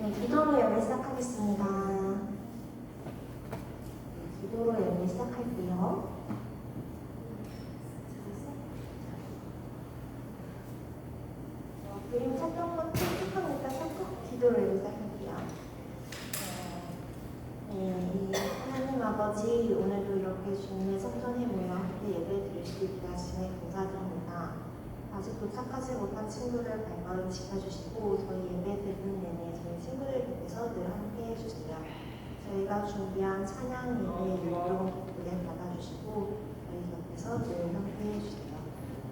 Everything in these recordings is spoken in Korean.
네, 기도로 예배 시작하겠습니다. 기도로 예배 시작할게요. 그림 찾던 것 촉촉하니까 촉촉 기도로 예배 시작할게요. 하나님 아버지, 오늘도 이렇게 주님의 성전에 모여 함께 예배 드릴 수 있게 하시니 감사드립니다. 아직도 착하지 못한 친구들 발걸음 지켜주시고 저희 예배 드리는 내내 저희 친구들 곁에서 늘 함께 해주세요. 저희가 준비한 찬양 예배 율동 기쁘게 받아주시고 저희 곁에서 늘 함께 해주세요.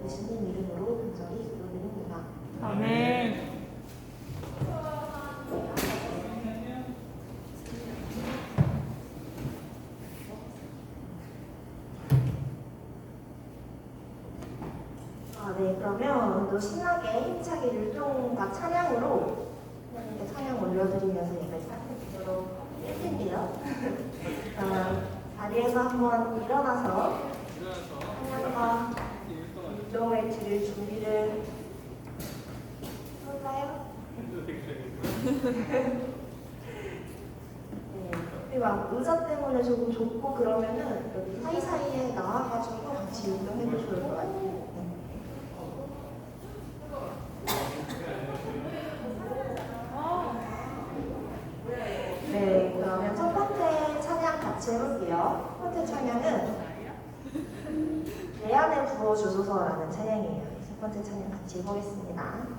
예수님 이름으로 간절히 기도드립니다. 아멘. 네, 그러면 또 신나게 힘차게 율동과 찬양으로 하나님께 찬양 올려드리면서 예배 시작해보도록 할 텐데요. 자리에서 한번 일어나서 찬양과 율동을 드릴 준비를 할까요? 네, 그리고 막 의자 때문에 조금 좁고 그러면은 여기 사이사이에 나와가지고 같이 율동해도 좋을 것 같아요. 네, 그러면 첫 번째 찬양 같이 해볼게요. 첫 번째 찬양은 내 안에 부어주소서라는 찬양이에요. 첫 번째 찬양 같이 해보겠습니다.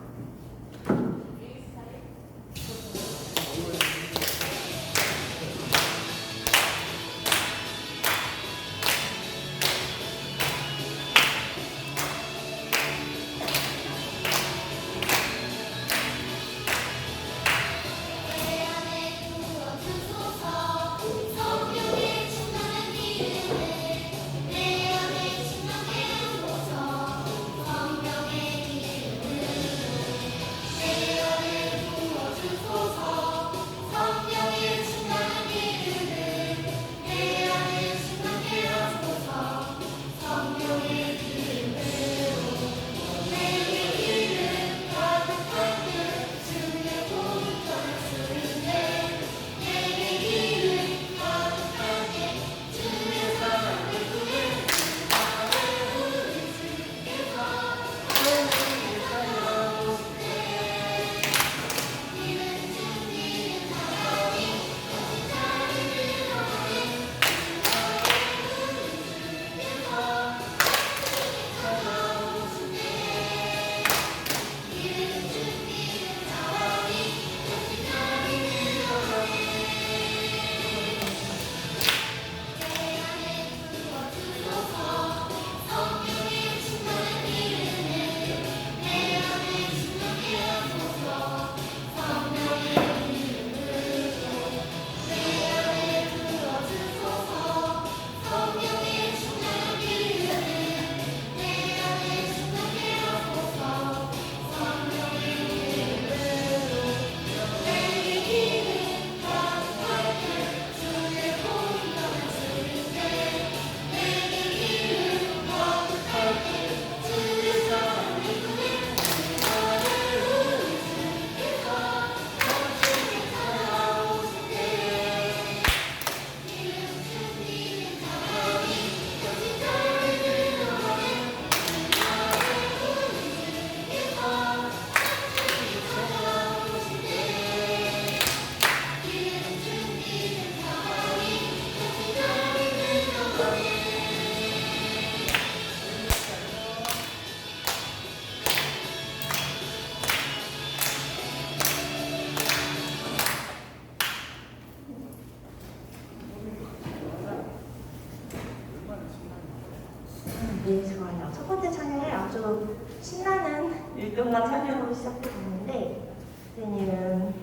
네, 좋아요. 첫 번째 찬양을 아주 신나는 율동과 찬양으로 시작해봤는데 선생님은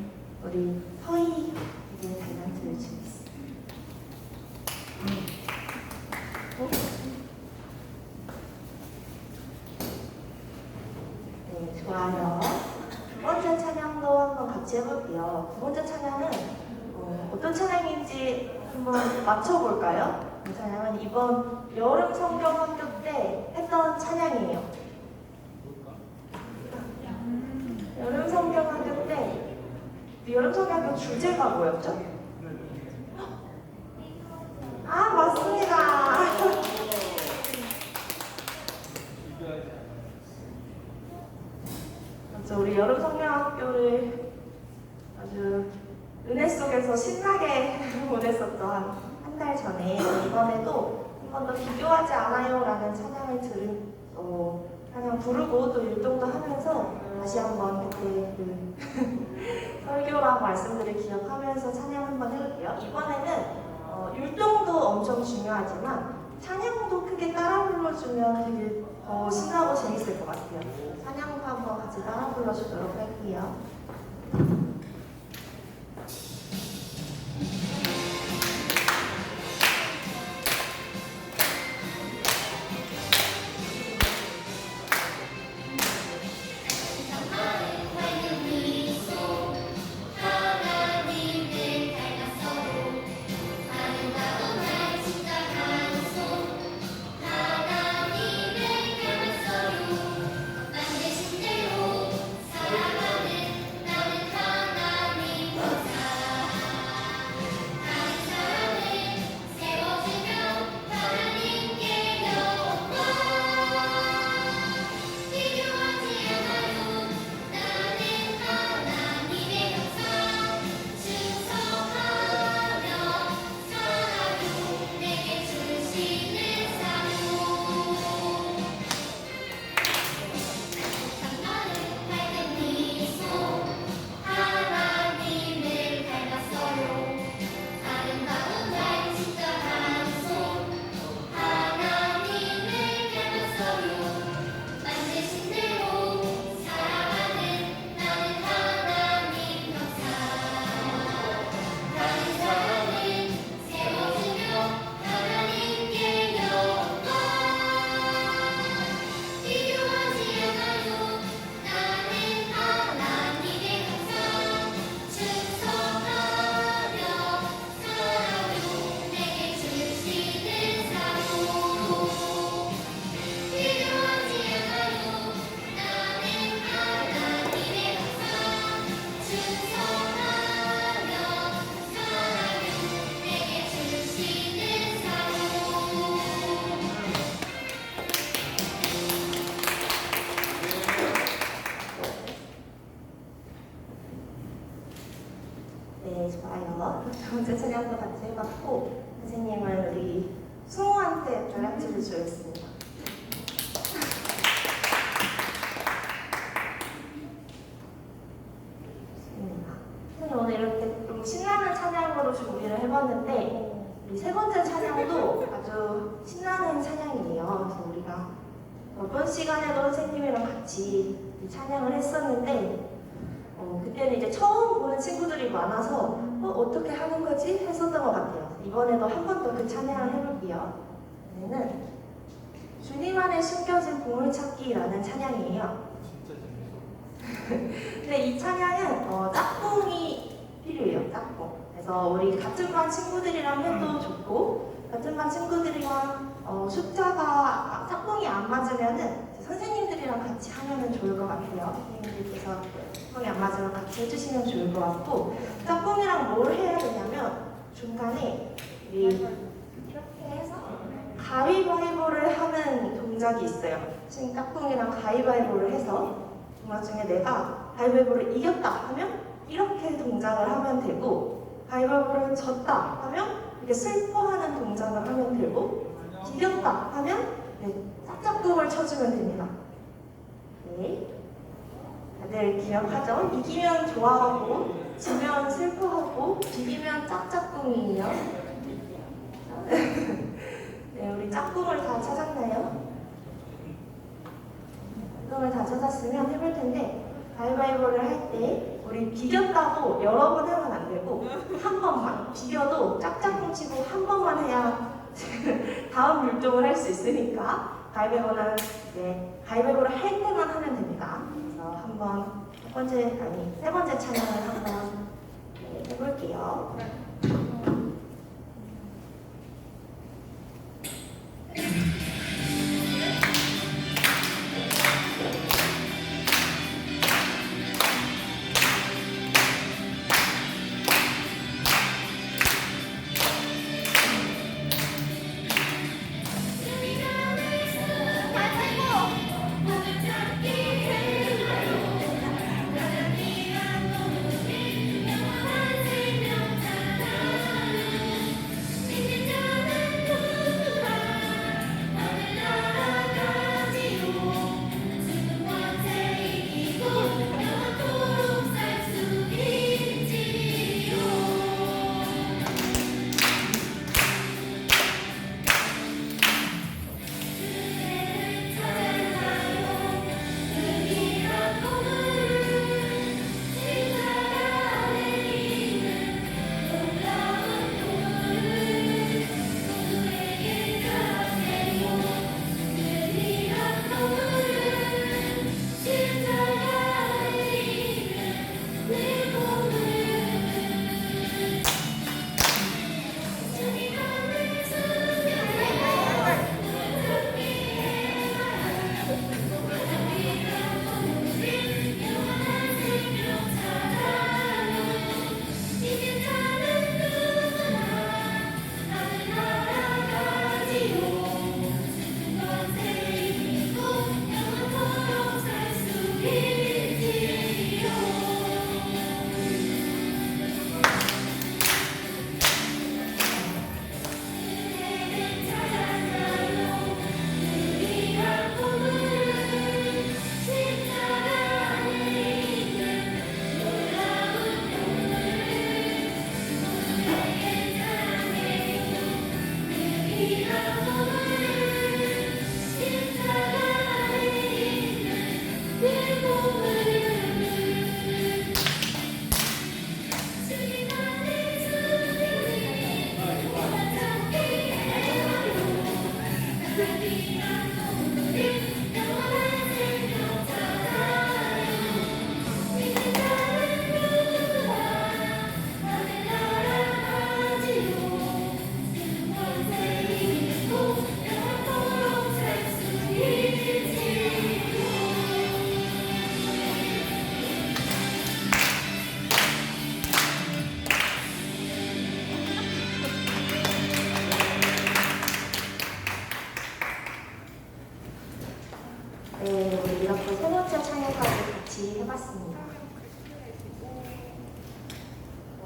우리 서희에게 달란트를 주고 있습니다. 네, 좋아요. 두 번째 찬양도 한번 같이 해볼게요. 두 번째 찬양은 어떤 찬양인지 한번 맞춰볼까요? 이 찬양은 이번 여름 성경 학교 때 했던 찬양이에요. 여름 성경 학교 때 우리 여름성경학교 주제가 뭐였죠? 아, 맞습니다. 맞죠. 우리 여름성경학교를 아주 은혜 속에서 신나게 보냈었죠. 한 달 전에. 이번에도 한 번 더 비교하지 않아요 라는 찬양을 찬양 부르고 또 율동도 하면서 다시 한번 그때 그 설교랑 말씀들을 기억하면서 찬양 한번 해볼게요. 이번에는 율동도 엄청 중요하지만 찬양도 크게 따라 불러주면 되게 더 신나고 재밌을 것 같아요. 찬양도 한번 같이 따라 불러주도록 할게요. 네, 좋아요. 두 번째 찬양도 같이 해봤고 선생님은 우리 승우한테 별약지를 주겠습니다. 좋습니다. 오늘 이렇게 좀 신나는 찬양으로 준비를 해봤는데 우리 세 번째 찬양도 아주 신나는 찬양이에요. 그래서 우리가 이번 시간에도 선생님이랑 같이 찬양을 했었는데 그때는 이제 처음 보는 친구들이 많아서 어떻게 하는 거지? 했었던 것 같아요. 이번에도 한 번 더 그 찬양을 해볼게요. 이번에는 주님 안에 숨겨진 보물찾기라는 찬양이에요. 근데 이 찬양은 짝꿍이 필요해요. 짝꿍. 그래서 우리 같은 반 친구들이랑 해도 좋고 같은 반 친구들이랑 숫자가 짝꿍이 안 맞으면은 선생님들이랑 같이 하면은 좋을 것 같아요. 선생님들께서 짝꿍이 안 맞으면 같이 해주시면 좋을 것 같고 짝꿍이랑 뭘 해야 되냐면 중간에 이렇게 해서 가위바위보를 하는 동작이 있어요. 지금 짝꿍이랑 가위바위보를 해서 동작 중에 내가 가위바위보를 이겼다 하면 이렇게 동작을 하면 되고 가위바위보를 졌다 하면 이렇게 슬퍼하는 동작을 하면 되고 이겼다 하면 짝짝꿍을 쳐주면 됩니다. 네, 다들 기억하죠? 이기면 좋아하고 지면 슬퍼하고 비기면 짝짝꿍이에요. 네, 우리 짝꿍을 다 찾았나요? 짝꿍을 다 찾았으면 해볼 텐데 가위바위보를 할 때 우리 비겼다고 여러 번 하면 안 되고 한 번만 비겨도 짝짝꿍 치고 한 번만 해야 다음 율동을 할 수 있으니까 가위바위보는 가위바위보를 할 때만 하면 됩니다. 그래서 한번 세 번째 찬양을 한번 해볼게요.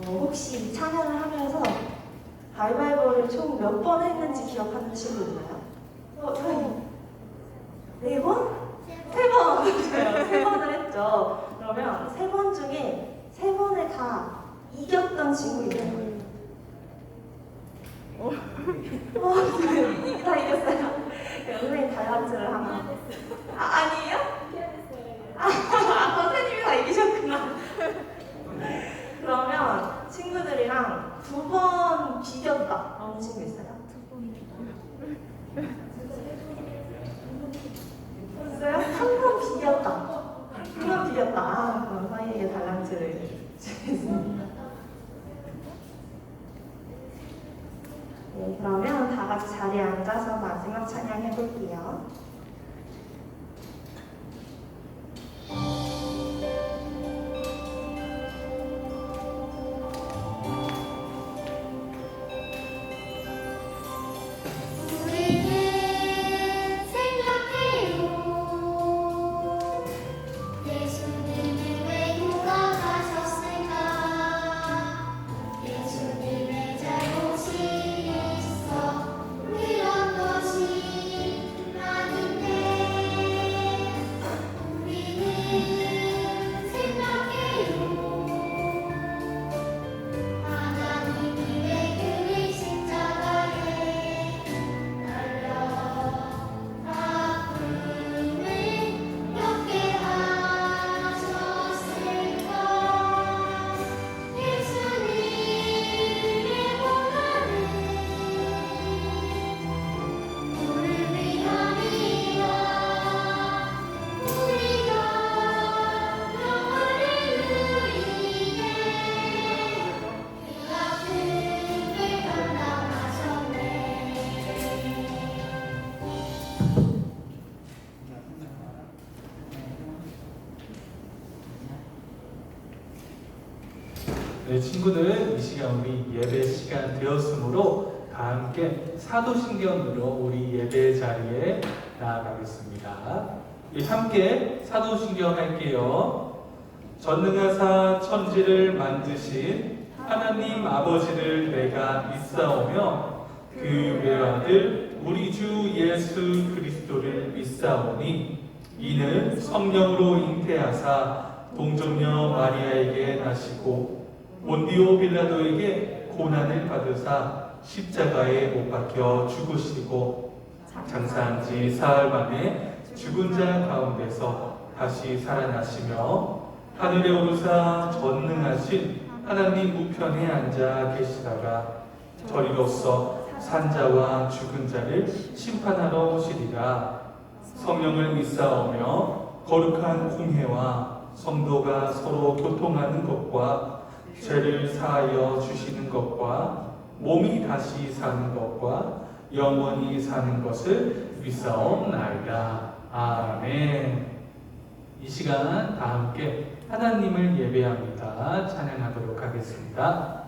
혹시 찬양을 하면서 가위바위보를 총 몇 번 했는지 기억하는 친구 있나요? 네 번? 세 번! 세 번을 했죠. 그러면 세 번 중에 세 번을 다 이겼던 친구 있나요? 다 이겼어요. 선생님 다이어트를 하나. 아니에요? 선생님이 다 이기셨구나. 그러면 친구들이랑 두 번 비겼다. 그런 친구 있어요? 있어요? 한 번 비겼다. 한 번 비겼다. 그럼 사이에게 달란트를 주겠습니다. 네, 그러면 다 같이 자리에 앉아서 마지막 찬양 해볼게요. 네, 친구들, 이 시간 우리 예배 시간 되었으므로 다 함께 사도신경으로 우리 예배 자리에 나아가겠습니다. 우리 함께 사도신경 할게요. 전능하사 천지를 만드신 하나님 아버지를 내가 믿사오며 그 외아들 우리 주 예수 그리스도를 믿사오니 이는 성령으로 잉태하사 동정녀 마리아에게 나시고 본디오 빌라도에게 고난을 받으사 십자가에 못 박혀 죽으시고 장사한 지 사흘 만에 죽은 자 가운데서 다시 살아나시며 하늘에 오르사 전능하신 하나님 우편에 앉아 계시다가 저리로서 산자와 죽은 자를 심판하러 오시리라. 성령을 믿사오며 거룩한 공회와 성도가 서로 교통하는 것과 죄를 사하여 주시는 것과 몸이 다시 사는 것과 영원히 사는 것을 믿사옵나이다. 아멘. 이 시간 다 함께 하나님을 예배합니다. 찬양하도록 하겠습니다.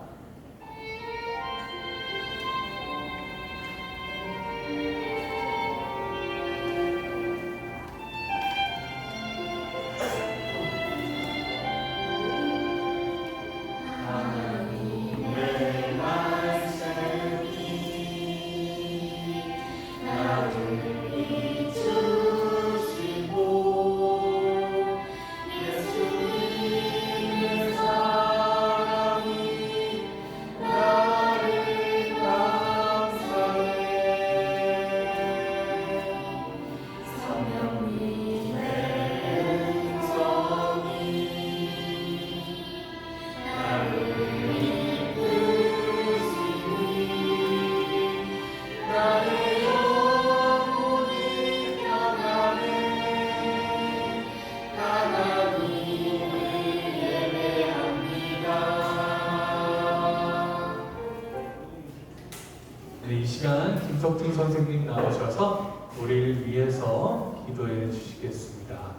이 시간 김석중 선생님 나오셔서 우리를 위해서 기도해 주시겠습니다.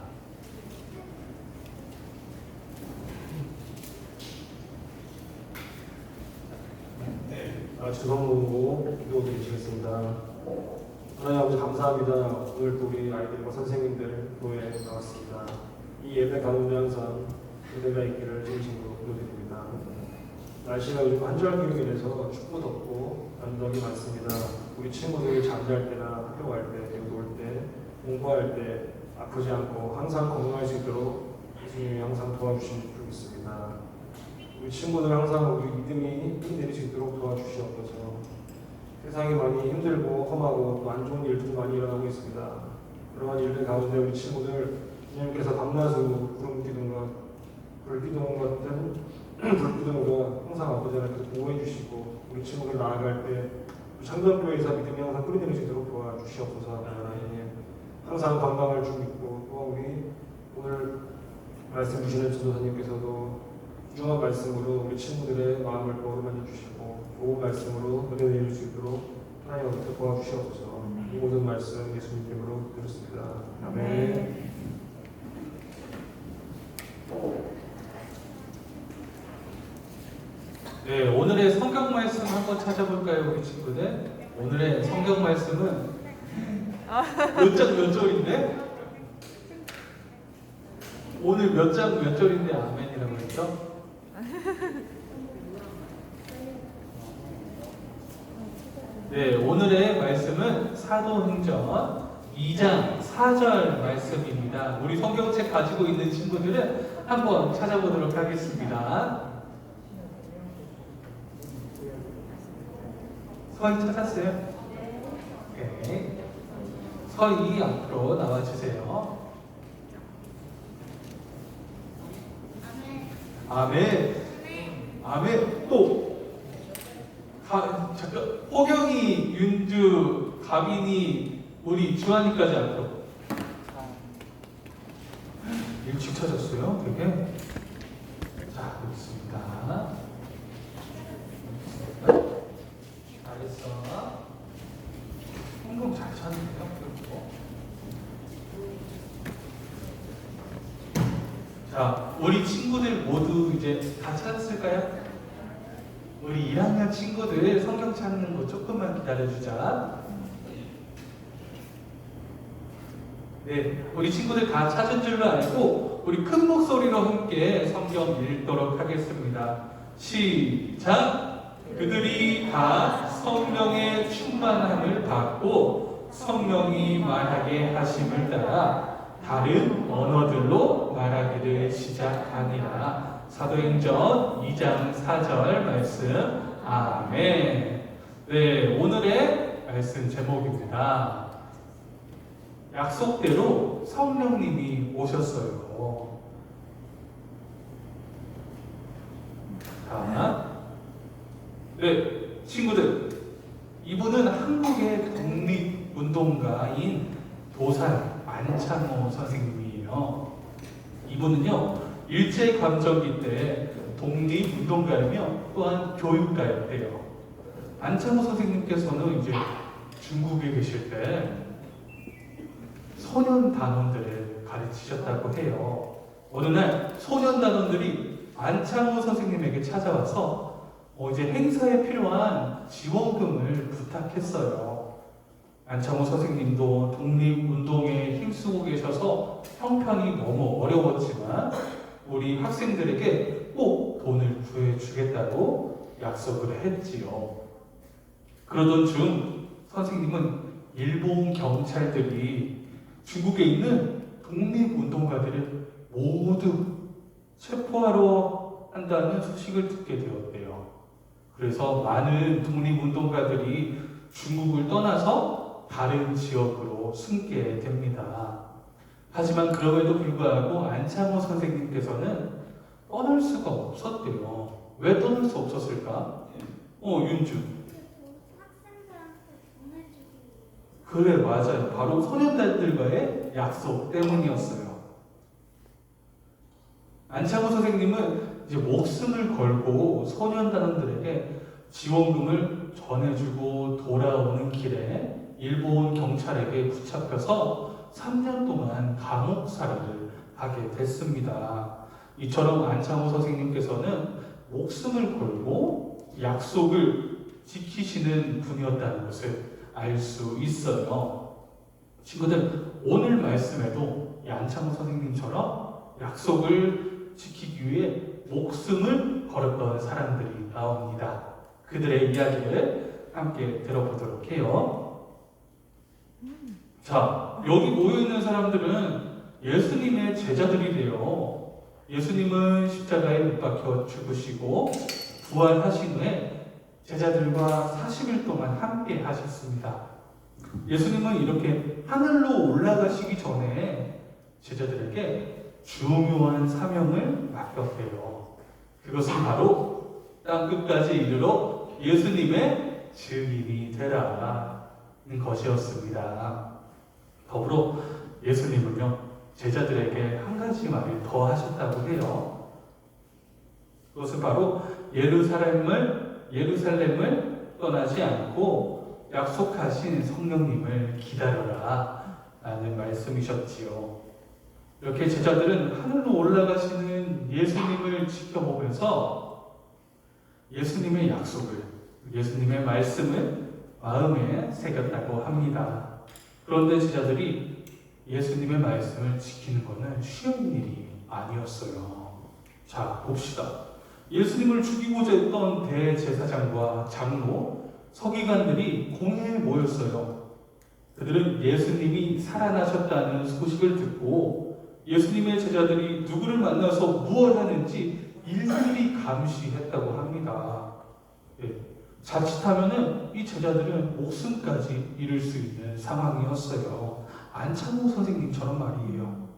주성문고 기도드리시겠습니다. 하나님 아버지 감사합니다. 오늘 또 우리 아이들과 선생님들 교회에 나왔습니다. 이 예배 가운데 항상 은혜가 있기를 진심으로 기도드립니다. 날씨가 요즘 한절기로 인해서 춥고 덥고 변덕이 많습니다. 우리 친구들이 잠잘 때나 학교 갈 때, 그리고 놀 때, 공부할 때 아프지 않고 항상 건강할 수 있도록 예수님이 항상 도와주시면 좋겠습니다. 우리 친구들 항상 우리 믿음이 힘내릴 수 있도록 도와주시옵소서. 세상이 많이 힘들고 험하고 또 안 좋은 일들이 많이 일어나고 있습니다. 그러한 일들 가운데 우리 친구들 주님께서 밤낮으로 구름 기둥과 불 기둥 같은 불 기둥으로 항상 아버지 하나님께서 보호해 주시고 우리 친구들 나아갈 때 창덕교회에서 믿음이 항상 뿌리내릴 수 있도록 도와주시옵소서. 하나님 항상 건강을 주고 있고 또 우리 오늘 말씀 주시는 전도사님께서도 유용한 말씀으로 우리 친구들의 마음을 어루만져 주시고 좋은 말씀으로 은혜 내릴 수 있도록 하나님께서 도와주시옵소서. 이 모든 말씀 예수님 이름으로 드렸습니다. 아멘. 네, 오늘의 성경 말씀 한번 찾아볼까요, 우리 친구들? 오늘의 성경 말씀은 몇 절인데? 오늘 몇 장 몇 절인데 아멘이라고 했죠? 네, 오늘의 말씀은 사도행전 2장 4절 말씀입니다. 우리 성경책 가지고 있는 친구들은 한번 찾아보도록 하겠습니다. 서희 찾았어요? 네. 서희 앞으로 나와주세요. 아멘. 아멘. 또 잠깐 호경이, 윤주, 가빈이, 우리 주한이까지 앞으로. 일찍 찾았어요, 되게. 자, 여기 있습니다. 잘했어. 성공 잘 찾는데요, 그리고. 자, 우리 친구들 모두 이제 다 찾았을까요? 우리 1학년 친구들 성경 찾는 거 조금만 기다려주자. 네, 우리 친구들 다 찾은 줄로 알고 우리 큰 목소리로 함께 성경 읽도록 하겠습니다. 시작! 그들이 다 성령의 충만함을 받고 성령이 말하게 하심을 따라 다른 언어들로 말하기를 시작하니라. 사도행전 2장 4절 말씀. 아멘. 네, 오늘의 말씀 제목입니다. 약속대로 성령님이 오셨어요. 자, 네, 친구들, 이분은 한국의 독립운동가인 도산 안창호 선생님이에요. 이분은요, 일제감정기 때 독립운동가이며 또한 교육가였대요. 안창호 선생님께서는 이제 중국에 계실 때 소년단원들을 가르치셨다고 해요. 어느 날 소년단원들이 안창호 선생님에게 찾아와서 이제 행사에 필요한 지원금을 부탁했어요. 안창호 선생님도 독립운동에 힘쓰고 계셔서 형편이 너무 어려웠지만 우리 학생들에게 꼭 돈을 구해주겠다고 약속을 했지요. 그러던 중 선생님은 일본 경찰들이 중국에 있는 독립운동가들을 모두 체포하러 한다는 소식을 듣게 되었대요. 그래서 많은 독립운동가들이 중국을 떠나서 다른 지역으로 숨게 됩니다. 하지만 그럼에도 불구하고 안창호 선생님께서는 떠날 수가 없었대요. 왜 떠날 수 없었을까? 윤주. 그래, 맞아요. 바로 소년단들과의 약속 때문이었어요. 안창호 선생님은 이제 목숨을 걸고 소년단원들에게 지원금을 전해주고 돌아오는 길에 일본 경찰에게 붙잡혀서 3년 동안 감옥 살이를 하게 됐습니다. 이처럼 안창호 선생님께서는 목숨을 걸고 약속을 지키시는 분이었다는 것을 알 수 있어요. 친구들, 오늘 말씀에도 이 안창호 선생님처럼 약속을 지키기 위해 목숨을 걸었던 사람들이 나옵니다. 그들의 이야기를 함께 들어보도록 해요. 자, 여기 모여있는 사람들은 예수님의 제자들이래요. 예수님은 십자가에 못 박혀 죽으시고 부활하신 후에 제자들과 40일 동안 함께 하셨습니다. 예수님은 이렇게 하늘로 올라가시기 전에 제자들에게 중요한 사명을 맡겼대요. 그것은 바로 땅끝까지 이르러 예수님의 증인이 되라는 것이었습니다. 더불어 예수님은요, 제자들에게 한 가지 말을 더 하셨다고 해요. 그것은 바로 예루살렘을 떠나지 않고 약속하신 성령님을 기다려라 라는 말씀이셨지요. 이렇게 제자들은 하늘로 올라가시는 예수님을 지켜보면서 예수님의 약속을, 예수님의 말씀을 마음에 새겼다고 합니다. 그런데 제자들이 예수님의 말씀을 지키는 것은 쉬운 일이 아니었어요. 자, 봅시다. 예수님을 죽이고자 했던 대제사장과 장로, 서기관들이 공회에 모였어요. 그들은 예수님이 살아나셨다는 소식을 듣고 예수님의 제자들이 누구를 만나서 무엇을 하는지 일일이 감시했다고 합니다. 자칫하면 이 제자들은 목숨까지 잃을 수 있는 상황이었어요. 안창호 선생님처럼 말이에요.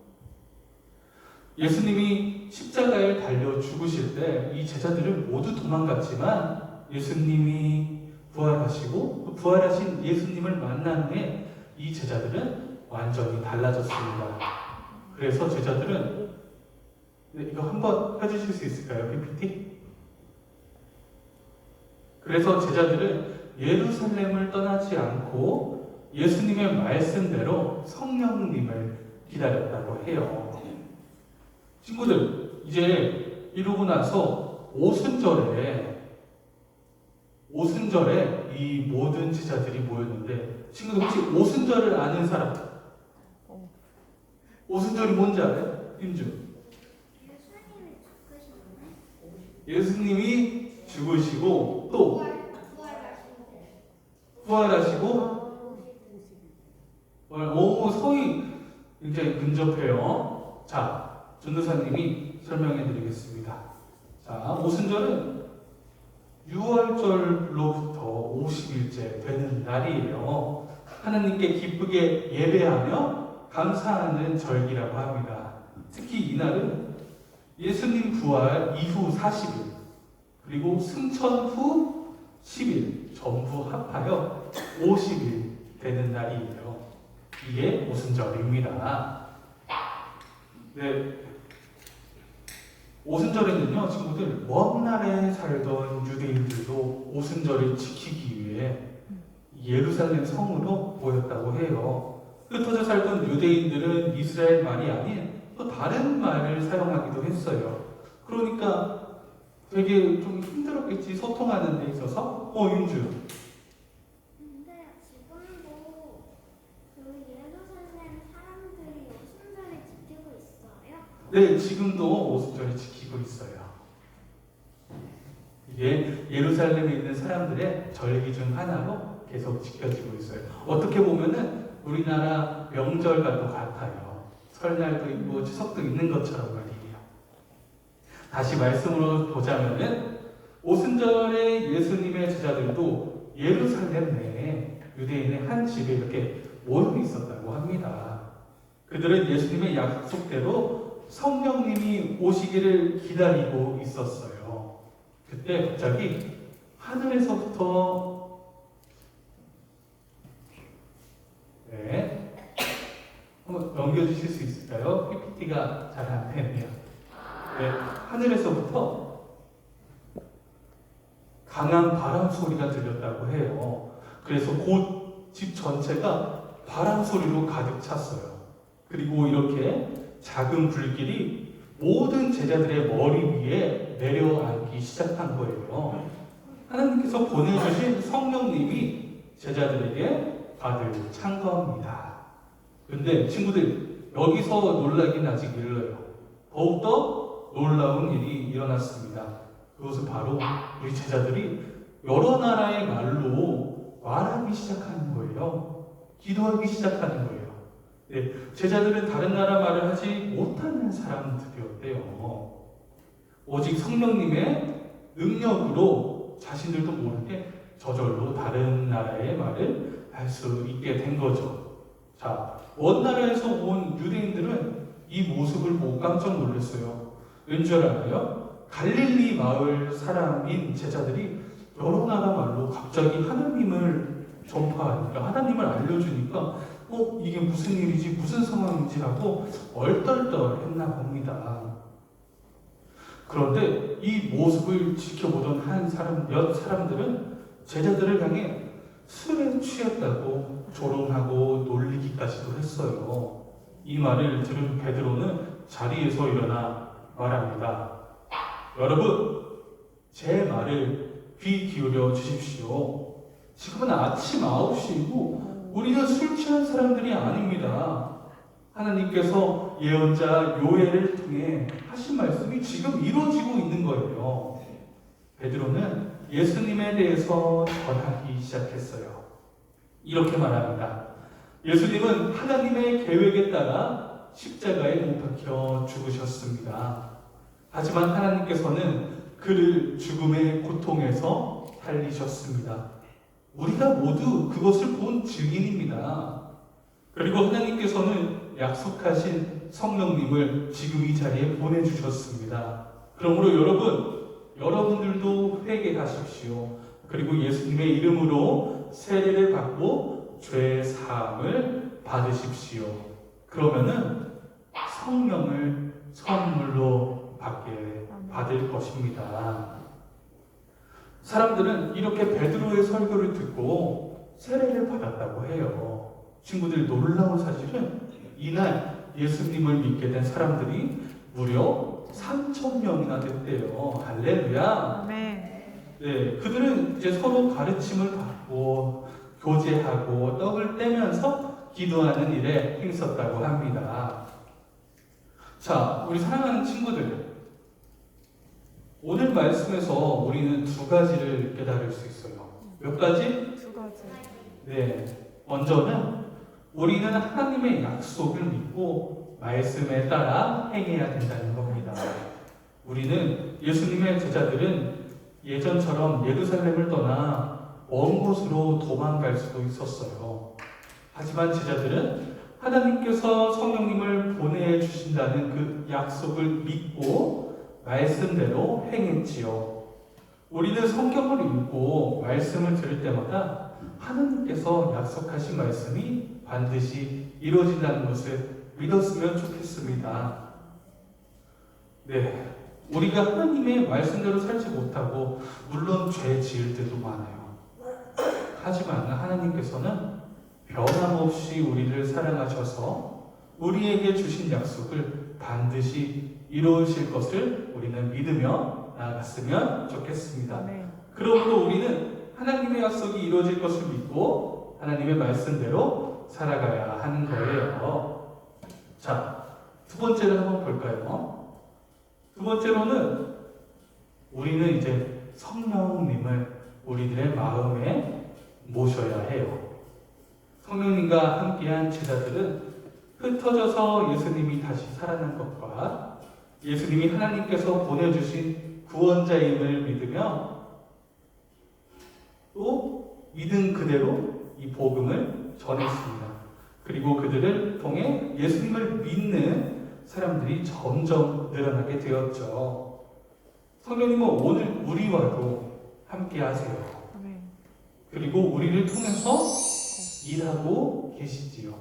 예수님이 십자가에 달려 죽으실 때 이 제자들은 모두 도망갔지만 예수님이 부활하시고 부활하신 예수님을 만난 후에 이 제자들은 완전히 달라졌습니다. 그래서 제자들은 이거 한번 해주실 수 있을까요? PPT? 그래서 제자들은 예루살렘을 떠나지 않고 예수님의 말씀대로 성령님을 기다렸다고 해요. 친구들, 이제 이러고 나서 오순절에 이 모든 제자들이 모였는데, 친구들 혹시 오순절을 아는 사람? 오순절이 뭔지 알아요? 임주. 예수님이 죽으시고 또 부활하시고, 오, 서희 굉장히 근접해요. 자, 전도사님이 설명해 드리겠습니다. 자, 오순절은 6월절로부터 50일째 되는 날이에요. 하나님께 기쁘게 예배하며 감사하는 절기라고 합니다. 특히 이날은 예수님 부활 이후 40일, 그리고 승천 후 10일 전부 합하여 50일 되는 날이에요. 이게 오순절입니다. 네. 오순절에는요, 친구들, 먼 나라에 살던 유대인들도 오순절을 지키기 위해 예루살렘 성으로 모였다고 해요. 흩어져 살던 유대인들은 이스라엘 말이 아닌 또 다른 말을 사용하기도 했어요. 그러니까 되게 좀 힘들었겠지, 소통하는 데 있어서. 윤주. 근데 지금도 그 예루살렘 사람들이 오순절을 지키고 있어요? 네, 지금도 오순절을 지키고 있어요. 이게 예루살렘에 있는 사람들의 절기 중 하나로 계속 지켜지고 있어요. 어떻게 보면은 우리나라 명절과도 같아요. 설날도 있고 추석도 있는 것처럼 말이에요. 다시 말씀으로 보자면은 오순절에 예수님의 제자들도 예루살렘 내에 유대인의 한 집에 이렇게 모여 있었다고 합니다. 그들은 예수님의 약속대로 성령님이 오시기를 기다리고 있었어요. 그때 갑자기 하늘에서부터 한번 넘겨주실 수 있을까요? PPT가 잘 안 되네요. 네, 하늘에서부터 강한 바람 소리가 들렸다고 해요. 그래서 곧 집 전체가 바람 소리로 가득 찼어요. 그리고 이렇게 작은 불길이 모든 제자들의 머리 위에 내려앉기 시작한 거예요. 하나님께서 보내주신 성령님이 제자들에게 가득 찬 겁니다. 근데 친구들, 여기서 놀라긴 아직 일러요. 더욱더 놀라운 일이 일어났습니다. 그것은 바로 우리 제자들이 여러 나라의 말로 말하기 시작하는 거예요. 기도하기 시작하는 거예요. 네, 제자들은 다른 나라 말을 하지 못하는 사람들이었대요. 오직 성령님의 능력으로 자신들도 모르게 저절로 다른 나라의 말을 할 수 있게 된 거죠. 자, 먼 나라에서 온 유대인들은 이 모습을 보고 깜짝 놀랐어요. 왠줄 알아요? 갈릴리 마을 사람인 제자들이 여러 나라 말로 갑자기 하나님을 전파하니까, 하나님을 알려주니까 이게 무슨 일이지, 무슨 상황인지 하고 얼떨떨했나 봅니다. 그런데 이 모습을 지켜보던 몇 사람들은 제자들을 향해 술에 취했다고 조롱하고 놀리기까지도 했어요. 이 말을 들은 베드로는 자리에서 일어나 말합니다. 여러분, 제 말을 귀 기울여 주십시오. 지금은 아침 9시이고 우리는 술 취한 사람들이 아닙니다. 하나님께서 예언자 요엘을 통해 하신 말씀이 지금 이루어지고 있는 거예요. 베드로는 예수님에 대해서 전하기 시작했어요. 이렇게 말합니다. 예수님은 하나님의 계획에 따라 십자가에 못 박혀 죽으셨습니다. 하지만 하나님께서는 그를 죽음의 고통에서 살리셨습니다. 우리가 모두 그것을 본 증인입니다. 그리고 하나님께서는 약속하신 성령님을 지금 이 자리에 보내주셨습니다. 그러므로 여러분들도 회개하십시오. 그리고 예수님의 이름으로 세례를 받고 죄 사함을 받으십시오. 그러면은 성령을 선물로 받을 것입니다. 사람들은 이렇게 베드로의 설교를 듣고 세례를 받았다고 해요. 친구들, 놀라운 사실은 이날 예수님을 믿게 된 사람들이 무려 3,000명이나 됐대요. 할렐루야. 네, 그들은 이제 서로 가르침을 받고 교제하고 떡을 떼면서 기도하는 일에 힘썼다고 합니다. 자, 우리 사랑하는 친구들, 오늘 말씀에서 우리는 두 가지를 깨달을 수 있어요. 몇 가지? 두 가지. 네, 먼저는 우리는 하나님의 약속을 믿고 말씀에 따라 행해야 된다는 겁니다. 우리는 예수님의 제자들은 예전처럼 예루살렘을 떠나 먼 곳으로 도망갈 수도 있었어요. 하지만 제자들은 하나님께서 성령님을 보내주신다는 그 약속을 믿고 말씀대로 행했지요. 우리는 성경을 읽고 말씀을 들을 때마다 하나님께서 약속하신 말씀이 반드시 이루어진다는 것을 믿었으면 좋겠습니다. 네, 우리가 하나님의 말씀대로 살지 못하고 물론 죄 지을 때도 많아요. 하지만 하나님께서는 변함없이 우리를 사랑하셔서 우리에게 주신 약속을 반드시 이루실 것을 우리는 믿으며 나아갔으면 좋겠습니다. 그러므로 우리는 하나님의 약속이 이루어질 것을 믿고 하나님의 말씀대로 살아가야 하는 거예요. 자, 두 번째를 한번 볼까요? 두 번째로는 우리는 이제 성령님을 우리들의 마음에 모셔야 해요. 성령님과 함께한 제자들은 흩어져서 예수님이 다시 살아난 것과 예수님이 하나님께서 보내주신 구원자임을 믿으며 또 믿은 그대로 이 복음을 전했습니다. 그리고 그들을 통해 예수님을 믿는 사람들이 점점 늘어나게 되었죠. 성령님은 오늘 우리와도 함께 하세요. 그리고 우리를 통해서 일하고 계시지요.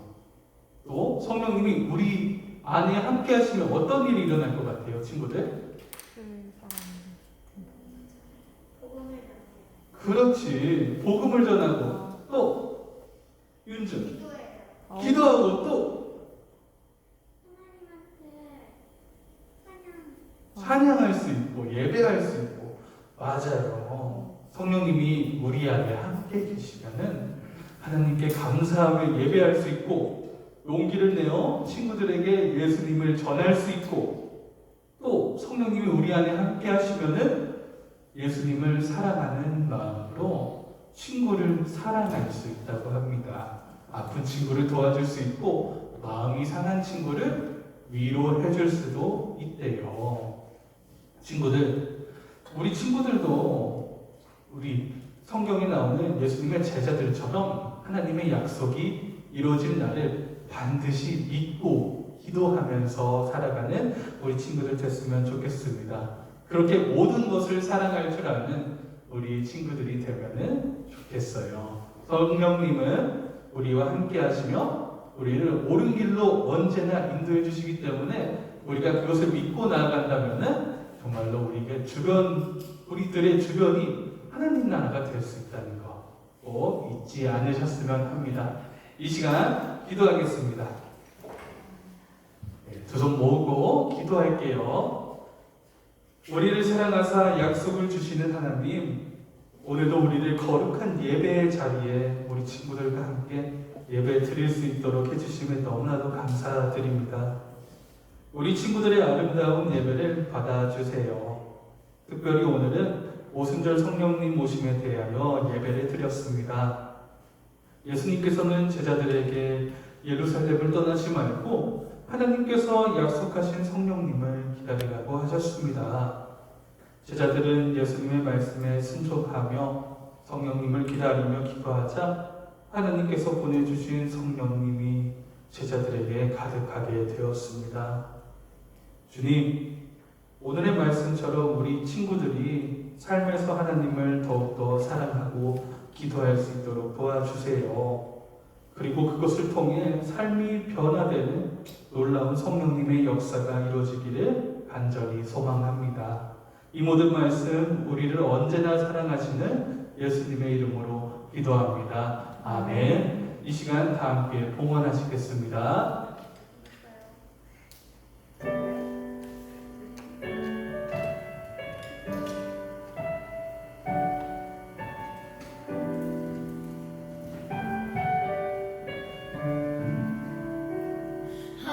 또 성령님이 우리 안에 함께 하시면 어떤 일이 일어날 것 같아요, 친구들? 복음을 그렇지. 복음을 전하고 또 윤준 기도해요. 기도하고 또 하나님한테 찬양할 수 있고 예배할 수 있고. 맞아요. 성령님이 우리 안에 함께 계시면은 하나님께 감사함을 예배할 수 있고 용기를 내어 친구들에게 예수님을 전할 수 있고 또 성령님이 우리 안에 함께 하시면은 예수님을 사랑하는 마음으로 친구를 사랑할 수 있다고 합니다. 아픈 친구를 도와줄 수 있고 마음이 상한 친구를 위로해 줄 수도 있대요. 친구들, 우리 친구들도 우리 성경에 나오는 예수님의 제자들처럼 하나님의 약속이 이루어질 날을 반드시 믿고 기도하면서 살아가는 우리 친구들 됐으면 좋겠습니다. 그렇게 모든 것을 사랑할 줄 아는 우리 친구들이 되면은 좋겠어요. 성령님은 우리와 함께 하시며 우리를 옳은 길로 언제나 인도해 주시기 때문에 우리가 그것을 믿고 나아간다면은 정말로 우리들의 주변이 하나님 나라가 될 수 있다는 거 꼭 잊지 않으셨으면 합니다. 이 시간 기도하겠습니다. 두 손 모으고 기도할게요. 우리를 사랑하사 약속을 주시는 하나님, 오늘도 우리를 거룩한 예배의 자리에 우리 친구들과 함께 예배 드릴 수 있도록 해주심에 너무나도 감사드립니다. 우리 친구들의 아름다운 예배를 받아주세요. 특별히 오늘은 오순절 성령님 오심에 대하여 예배를 드렸습니다. 예수님께서는 제자들에게 예루살렘을 떠나지 말고 하나님께서 약속하신 성령님을 기다리라고 하셨습니다. 제자들은 예수님의 말씀에 순종하며 성령님을 기다리며 기도하자 하나님께서 보내주신 성령님이 제자들에게 가득하게 되었습니다. 주님, 오늘의 말씀처럼 우리 친구들이 삶에서 하나님을 더욱더 사랑하고 기도할 수 있도록 도와주세요. 그리고 그것을 통해 삶이 변화되는 놀라운 성령님의 역사가 이루어지기를 간절히 소망합니다. 이 모든 말씀 우리를 언제나 사랑하시는 예수님의 이름으로 기도합니다. 아멘. 이 시간 다 함께 봉헌하시겠습니다.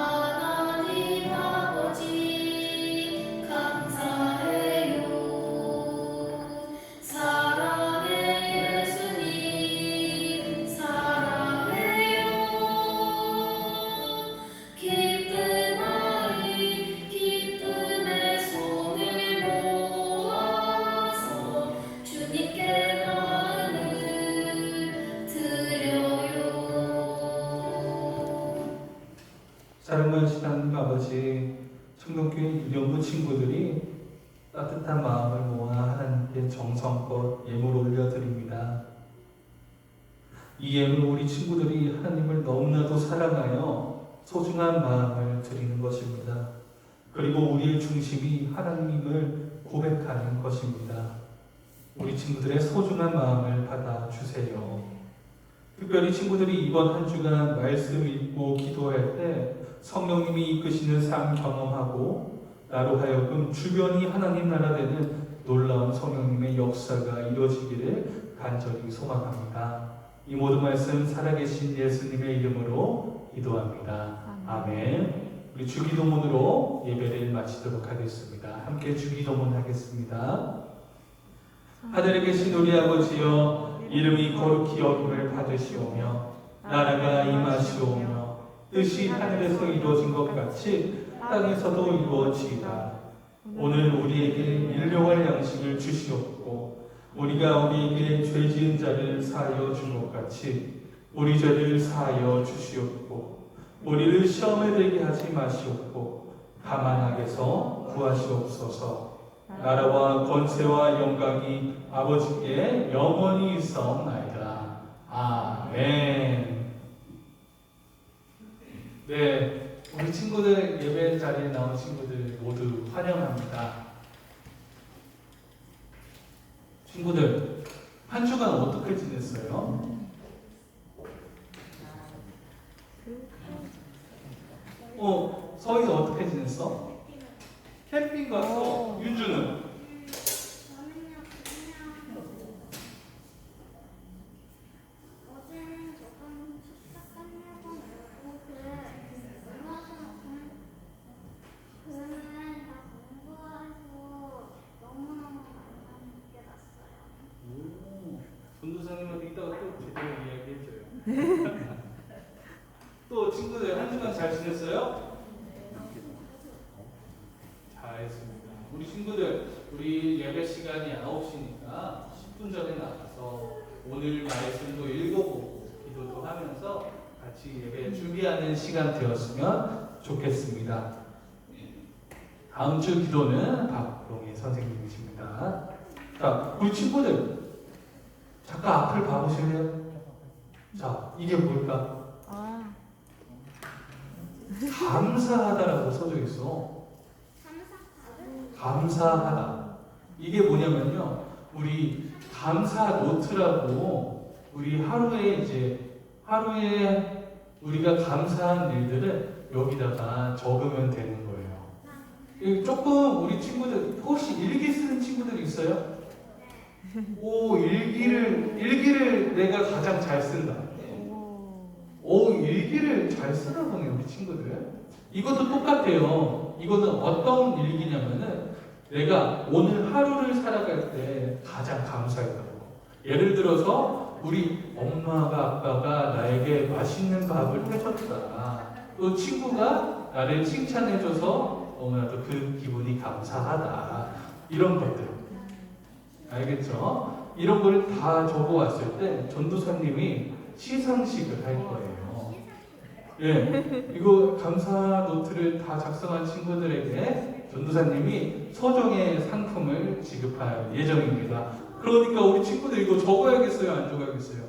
하나님 아버지 감사해요. 사랑의 예수님 사랑해요. 기쁜 아이 기쁨의 손을 모아서 주님께 마음을 드려요. 사랑하신 하나님 아버지, 청동교회 유령부 친구들이 따뜻한 마음을 모아 하나님께 정성껏 예물 올려드립니다. 이 예물 우리 친구들이 하나님을 너무나도 사랑하여 소중한 마음을 드리는 것입니다. 그리고 우리의 중심이 하나님을 고백하는 것입니다. 우리 친구들의 소중한 마음을 받아주세요. 특별히 친구들이 이번 한 주간 말씀 읽고 기도할 때 성령님이 이끄시는 삶 경험하고 나로 하여금 주변이 하나님 나라 되는 놀라운 성령님의 역사가 이루어지기를 간절히 소망합니다. 이 모든 말씀 살아계신 예수님의 이름으로 기도합니다. 아멘. 우리 주기도문으로 예배를 마치도록 하겠습니다. 함께 주기도문 하겠습니다. 하늘에 계신 우리 아버지여, 이름이 거룩히 여김을 받으시오며 나라가 임하시오며 뜻이 하늘에서 이루어진 것 같이 땅에서도 이루어지이다. 오늘 우리에게 일용할 양식을 주시옵고 우리가 우리에게 죄 지은 자를 사하여 준 것 같이 우리 죄를 사하여 주시옵고 우리를 시험에 들게 하지 마시옵고 다만 악에서 구하시옵소서. 나라와 권세와 영광이 아버지께 영원히 있사옵나이다. 아멘. 네, 우리 친구들 예배 자리에 나온 친구들 모두 환영합니다. 친구들, 한 주간 어떻게 지냈어요? 서희는 어떻게 지냈어? 캠핑 갔어. 윤주는? 저는요 그냥 어제는 조금 숙제 끝내고 놀고 그러면 나 공부하고 너무너무 많이 예배 시간이 9시니까 10분 전에 나가서 오늘 말씀도 읽어보고 기도도 하면서 같이 예배 준비하는 시간 되었으면 좋겠습니다. 다음 주 기도는 박동희 선생님이십니다. 자, 우리 친구들 잠깐 앞을 봐보실래요? 자, 이게 뭘까? 감사하다라고 써져 있어. 감사하다. 이게 뭐냐면요, 우리 감사 노트라고 우리 하루에 우리가 감사한 일들을 여기다가 적으면 되는 거예요. 조금 우리 친구들 혹시 일기 쓰는 친구들 있어요? 오, 일기를 내가 가장 잘 쓴다. 오, 일기를 잘 쓰나 보네 우리 친구들. 이것도 똑같아요. 이거는 어떤 일기냐면은 내가 오늘 하루를 살아갈 때 가장 감사했다고. 예를 들어서 우리 엄마가 아빠가 나에게 맛있는 밥을 해줬다. 또 친구가 나를 칭찬해줘서 너무나도 그 기분이 감사하다. 이런 것들. 알겠죠? 이런 걸 다 적어왔을 때 전도사님이 시상식을 할 거예요. 예, 이거 감사 노트를 다 작성한 친구들에게 전도사님이 소정의 상품을 지급할 예정입니다. 그러니까 우리 친구들 이거 적어야겠어요? 안 적어야겠어요?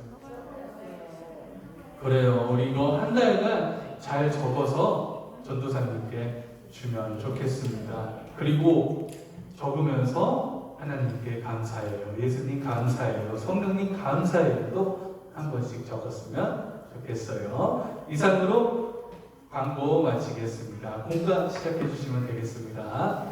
그래요. 우리 이거 한 달간 잘 적어서 전도사님께 주면 좋겠습니다. 그리고 적으면서 하나님께 감사해요, 예수님 감사해요, 성령님 감사해요도 한 번씩 적었으면 좋겠어요. 이상으로 광고 마치겠습니다. 공간 시작해 주시면 되겠습니다.